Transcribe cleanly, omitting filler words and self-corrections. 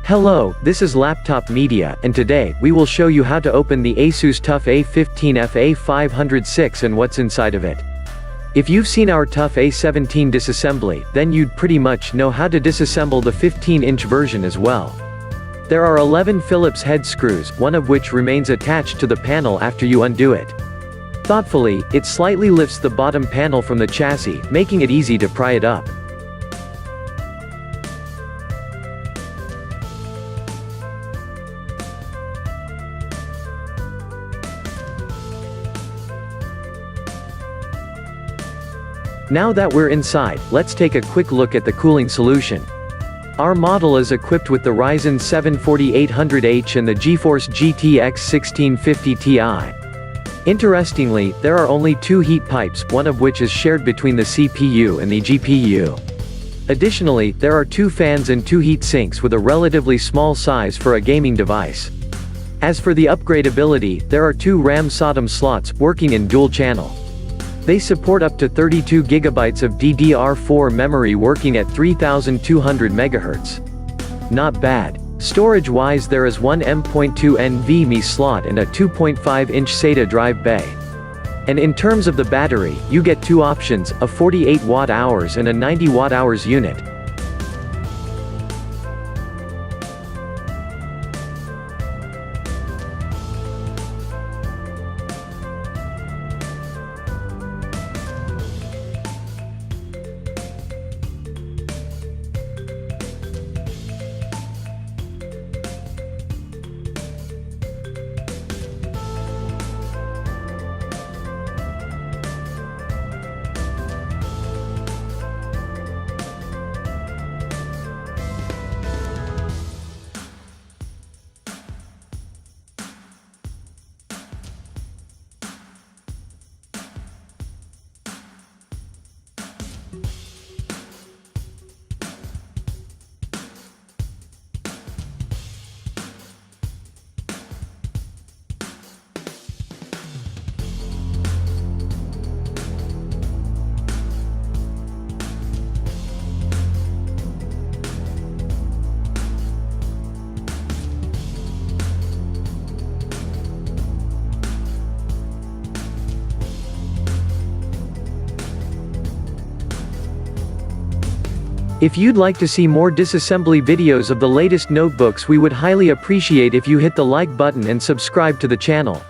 Hello, this is Laptop Media, and today, we will show you how to open the ASUS TUF A15 FA506 and what's inside of it. If you've seen our TUF A17 disassembly, then you'd pretty much know how to disassemble the 15-inch version as well. There are 11 Phillips head screws, one of which remains attached to the panel after you undo it. Thoughtfully, it slightly lifts the bottom panel from the chassis, making it easy to pry it up. Now that we're inside, let's take a quick look at the cooling solution. Our model is equipped with the Ryzen 7 4800H and the GeForce GTX 1650 Ti. Interestingly, there are only two heat pipes, one of which is shared between the CPU and the GPU. Additionally, there are two fans and two heat sinks with a relatively small size for a gaming device. As for the upgradability, there are two RAM SODIMM slots, working in dual channel. They support up to 32 GB of DDR4 memory working at 3200 MHz. Not bad. Storage-wise, there is one M.2 NVMe slot and a 2.5-inch SATA drive bay. And in terms of the battery, you get two options, a 48 Wh and a 90 Wh unit. If you'd like to see more disassembly videos of the latest notebooks, we would highly appreciate if you hit the like button and subscribe to the channel.